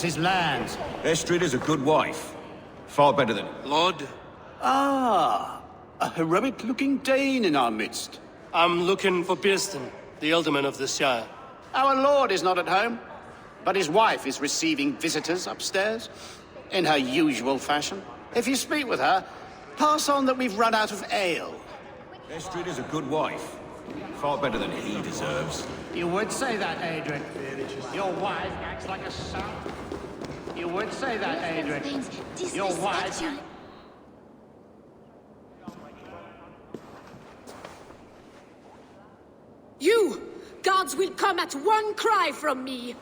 his lands. Estrid is a good wife. Far better than... Lord, Ah, a heroic-looking Dane in our midst. I'm looking for Birsten, the alderman of the Shire. Our lord is not at home, but his wife is receiving visitors upstairs, in her usual fashion. If you speak with her, pass on that we've run out of ale. Estrid is a good wife. Far better than he deserves. You would say that, Adrian. Your wife acts like a son. You would say that, Adrian. Your wife... You! Gods will come at one cry from me!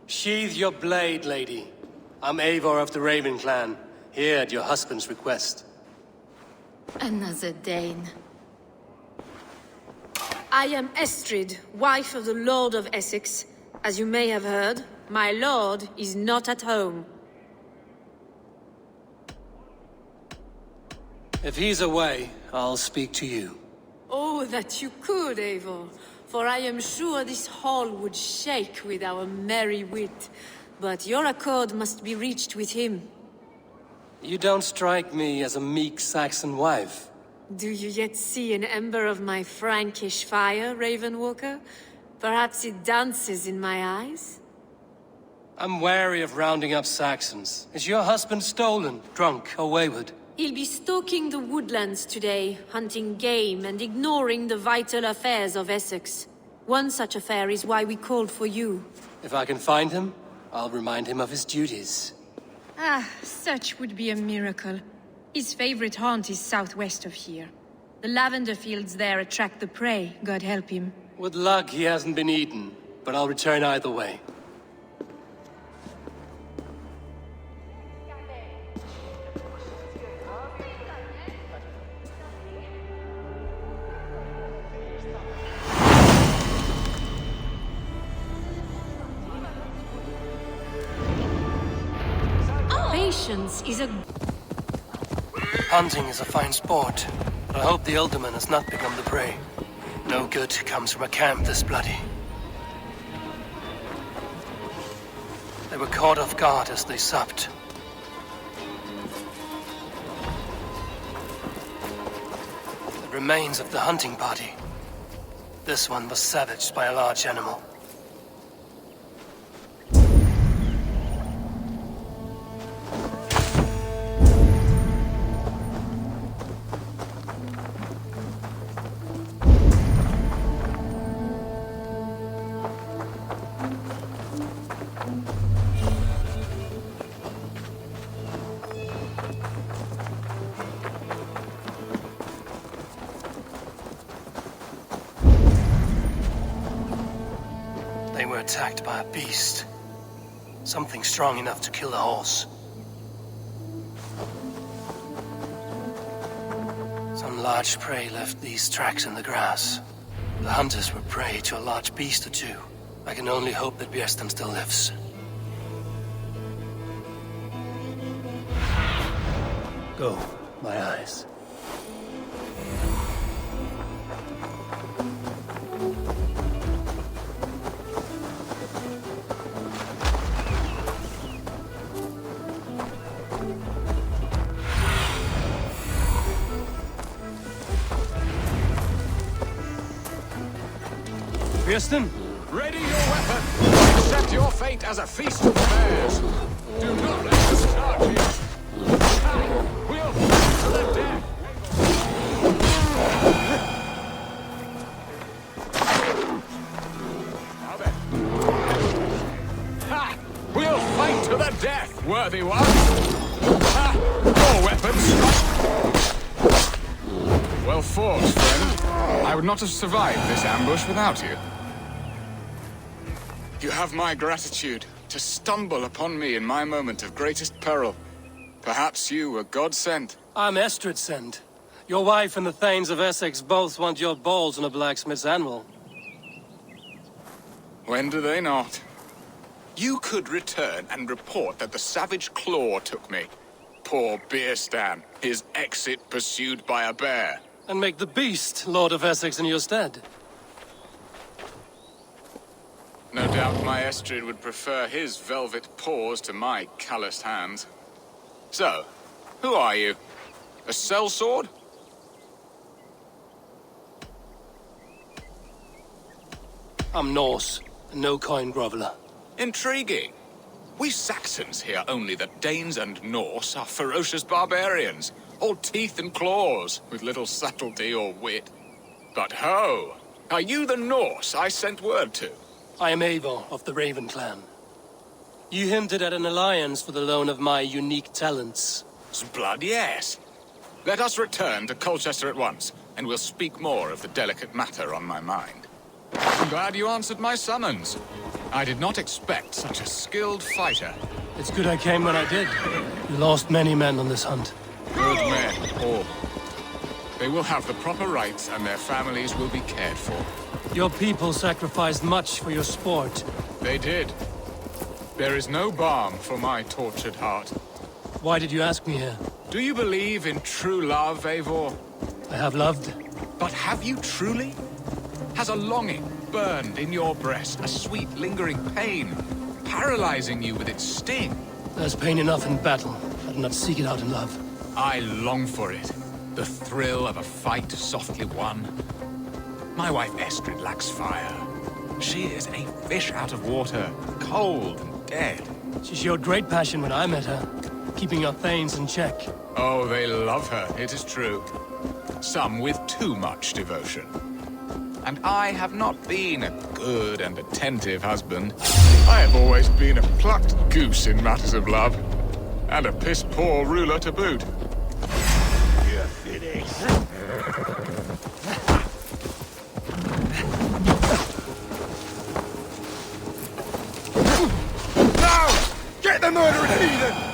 Sheathe your blade, lady. I'm Eivor of the Raven clan, here at your husband's request. Another Dane. I am Estrid, wife of the Lord of Essex. As you may have heard, my lord is not at home. If he's away, I'll speak to you. Oh, that you could, Eivor. For I am sure this hall would shake with our merry wit. But your accord must be reached with him. You don't strike me as a meek Saxon wife. Do you yet see an ember of my Frankish fire, Ravenwalker? Perhaps it dances in my eyes? I'm wary of rounding up Saxons. Is your husband stolen, drunk, or wayward? He'll be stalking the woodlands today, hunting game and ignoring the vital affairs of Essex. One such affair is why we called for you. If I can find him, I'll remind him of his duties. Ah, such would be a miracle. His favorite haunt is southwest of here. The lavender fields there attract the prey, God help him. With luck, he hasn't been eaten, but I'll return either way. Patience is a... Hunting is a fine sport, but I hope the alderman has not become the prey. No good comes from a camp this bloody. They were caught off guard as they supped. The remains of the hunting party. This one was savaged by a large animal. They were attacked by a beast. Something strong enough to kill a horse. Some large prey left these tracks in the grass. The hunters were prey to a large beast or two. I can only hope that Bjersten still lives. Go, my eyes. Bjersten? Ready your weapon! Accept your fate as a feast of bears! Do not let us charge you! We'll fight to the death! Now then. Ha! We'll fight to the death, worthy one! Ha! Your weapons! Well fought, friend. I would not have survived this ambush without you. You have my gratitude to stumble upon me in my moment of greatest peril. Perhaps you were God-sent. I'm Estrid sent. Your wife and the Thanes of Essex both want your balls on a blacksmith's anvil. When do they not? You could return and report that the savage claw took me. Poor Bjersten, his exit pursued by a bear. And make the beast Lord of Essex in your stead. No doubt my Estrid would prefer his velvet paws to my calloused hands. So, who are you? A sellsword? I'm Norse, a no-coin groveler. Intriguing. We Saxons hear only that Danes and Norse are ferocious barbarians, all teeth and claws, with little subtlety or wit. But ho! Are you the Norse I sent word to? I am Eivor of the Raven clan. You hinted at an alliance for the loan of my unique talents. Blood, yes. Let us return to Colchester at once, and we'll speak more of the delicate matter on my mind. I'm glad you answered my summons. I did not expect such a skilled fighter. It's good I came when I did. You lost many men on this hunt. Good men, all. They will have the proper rights, and their families will be cared for. Your people sacrificed much for your sport. They did. There is no balm for my tortured heart. Why did you ask me here? Do you believe in true love, Eivor? I have loved. But have you truly? Has a longing burned in your breast, a sweet lingering pain, paralyzing you with its sting? There's pain enough in battle. I do not seek it out in love. I long for it. The thrill of a fight softly won. My wife Estrid lacks fire. She is a fish out of water, cold and dead. She showed great passion when I met her, keeping your thanes in check. Oh, they love her, it is true. Some with too much devotion. And I have not been a good and attentive husband. I have always been a plucked goose in matters of love. And a piss-poor ruler to boot. You're finished. Now! Get the murdering heathen!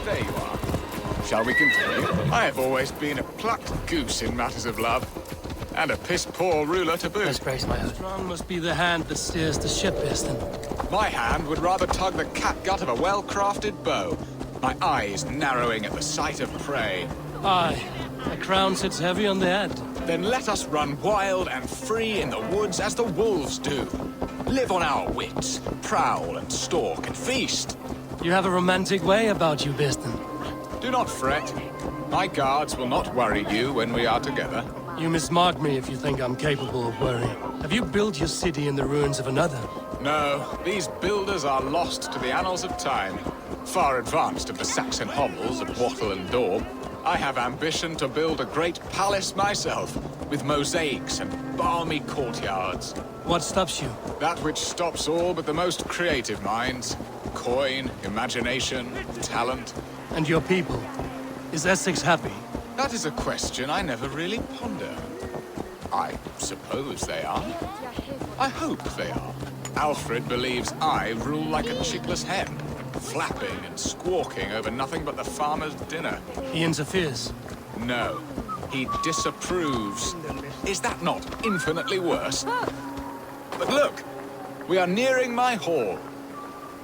There you are. Shall we continue? I have always been a plucked goose in matters of love. And a piss-poor ruler to boot. Let's brace my hood. Strong must be the hand that steers the ship, Eston. My hand would rather tug the catgut of a well-crafted bow. My eyes narrowing at the sight of prey. Aye, a crown sits heavy on the head. Then let us run wild and free in the woods as the wolves do. Live on our wits, prowl and stalk and feast. You have a romantic way about you, Biston. Do not fret. My guards will not worry you when we are together. You mismark me if you think I'm capable of worry. Have you built your city in the ruins of another? No, these builders are lost to the annals of time. Far advanced of the Saxon hovels of Wattle and Daub. I have ambition to build a great palace myself, with mosaics and balmy courtyards. What stops you? That which stops all but the most creative minds. Coin, imagination, talent. And your people? Is Essex happy? That is a question I never really ponder. I suppose they are. I hope they are. Alfred believes I rule like a chickless hen, flapping and squawking over nothing but the farmer's dinner. He interferes. No, he disapproves. Is that not infinitely worse? But look, we are nearing my hall.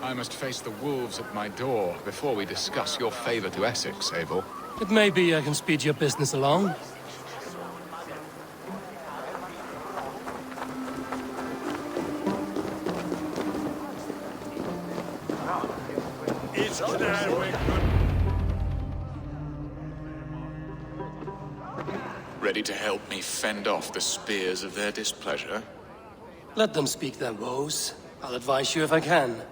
I must face the wolves at my door before we discuss your favor to Essex, Abel. It may be I can speed your business along. It's clear. Ready to help me fend off the spears of their displeasure? Let them speak their woes. I'll advise you if I can.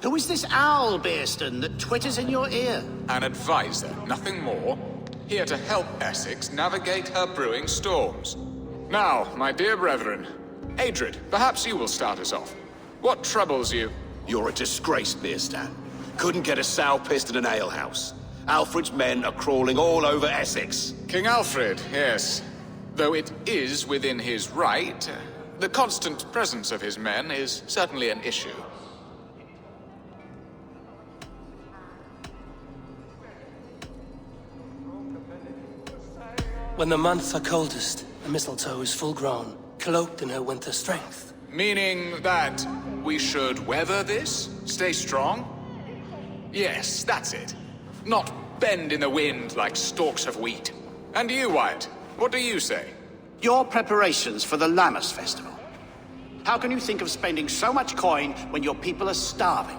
Who is this owl, Bearston, that twitters in your ear? An advisor, nothing more. Here to help Essex navigate her brewing storms. Now, my dear brethren, Adrid, perhaps you will start us off. What troubles you? You're a disgrace, Beerstan. Couldn't get a sow pissed in an alehouse. Alfred's men are crawling all over Essex. King Alfred, yes. Though it is within his right, the constant presence of his men is certainly an issue. When the months are coldest, the mistletoe is full grown, cloaked in her winter strength. Meaning that we should weather this? Stay strong? Yes, that's it. Not bend in the wind like stalks of wheat. And you, Wyatt, what do you say? Your preparations for the Lammas festival. How can you think of spending so much coin when your people are starving?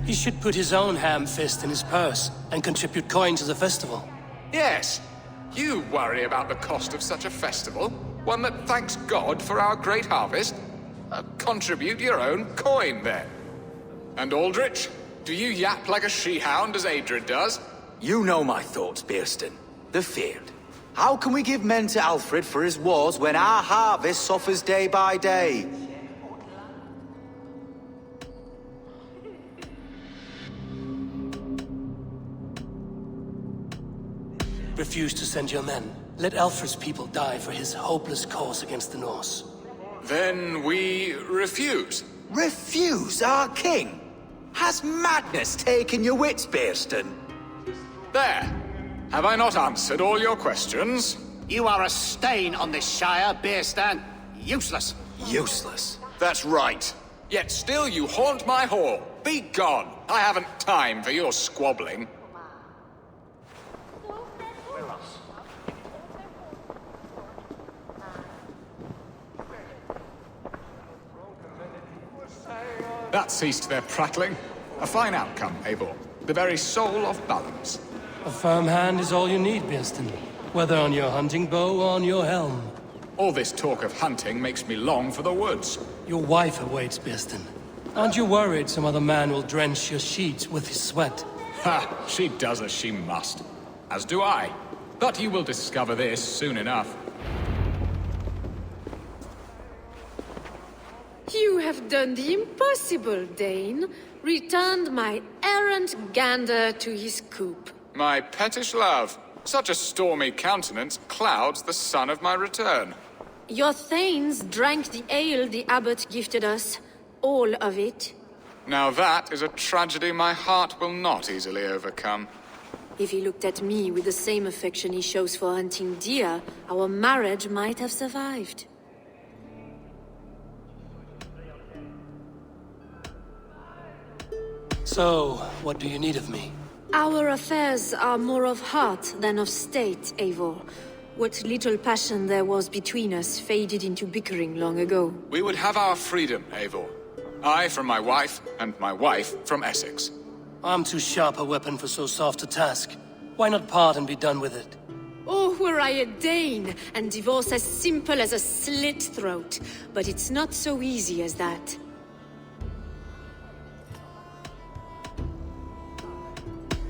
He should put his own ham fist in his purse and contribute coin to the festival. Yes, you worry about the cost of such a festival, one that thanks God for our great harvest. Contribute your own coin, then. And Aldrich, do you yap like a she-hound as Adred does? You know my thoughts, Bearston. The field. How can we give men to Alfred for his wars when our harvest suffers day by day? Refuse to send your men. Let Alfred's people die for his hopeless cause against the Norse. Then we refuse. Refuse our king? Has madness taken your wits, Bearston? There. Have I not answered all your questions? You are a stain on this Shire, Bearstan. Useless. Useless. That's right. Yet still you haunt my hall. Be gone. I haven't time for your squabbling. That ceased their prattling. A fine outcome, Eivor. The very soul of balance. A firm hand is all you need, Bearston. Whether on your hunting bow or on your helm. All this talk of hunting makes me long for the woods. Your wife awaits, Bearston. Aren't you worried some other man will drench your sheets with his sweat? Ha! She does as she must. As do I. But you will discover this soon enough. You have done the impossible, Dane. Returned my errant gander to his coop. My pettish love. Such a stormy countenance clouds the sun of my return. Your thanes drank the ale the abbot gifted us. All of it. Now that is a tragedy my heart will not easily overcome. If he looked at me with the same affection he shows for hunting deer, our marriage might have survived. So, what do you need of me? Our affairs are more of heart than of state, Eivor. What little passion there was between us faded into bickering long ago. We would have our freedom, Eivor. I from my wife, and my wife from Essex. I'm too sharp a weapon for so soft a task. Why not part and be done with it? Oh, were I a Dane, and divorce as simple as a slit throat. But it's not so easy as that.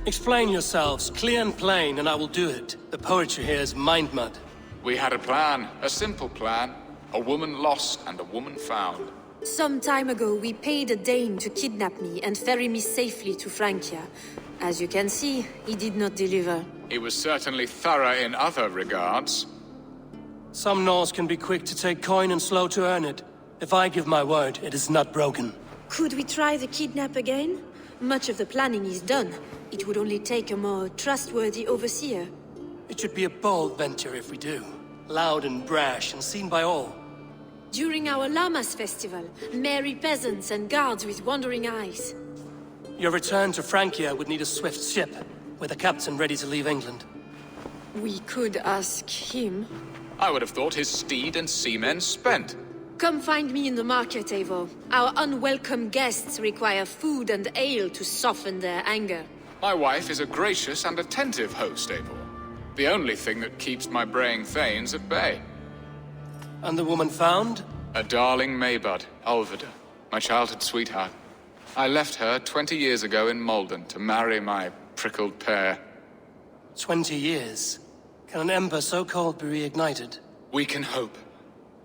Explain yourselves, clear and plain, and I will do it. The poetry here is mind mud. We had a plan, a simple plan. A woman lost and a woman found. Some time ago, we paid a Dane to kidnap me and ferry me safely to Francia. As you can see, he did not deliver. He was certainly thorough in other regards. Some Norse can be quick to take coin and slow to earn it. If I give my word, it is not broken. Could we try the kidnap again? Much of the planning is done. It would only take a more trustworthy overseer. It should be a bold venture if we do. Loud and brash and seen by all. During our Lammas festival, merry peasants and guards with wandering eyes. Your return to Francia would need a swift ship, with a captain ready to leave England. We could ask him. I would have thought his steed and seamen spent. Come find me in the market, Eivor. Our unwelcome guests require food and ale to soften their anger. My wife is a gracious and attentive host, Eivor. The only thing that keeps my braying thanes at bay. And the woman found? A darling Maybud, Ulvida, my childhood sweetheart. I left her 20 years ago in Malden to marry my prickled pear. 20 years? Can an ember so cold be reignited? We can hope.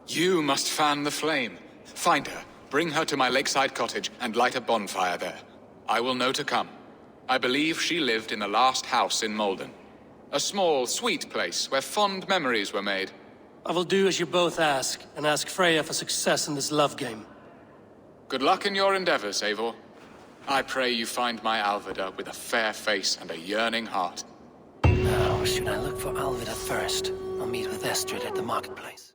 You must fan the flame. Find her, bring her to my lakeside cottage, and light a bonfire there. I will know to come. I believe she lived in the last house in Malden. A small, sweet place where fond memories were made. I will do as you both ask, and ask Freya for success in this love game. Good luck in your endeavors, Eivor. I pray you find my Alvida with a fair face and a yearning heart. Now, should I look for Alvida first, or meet with Estrid at the marketplace?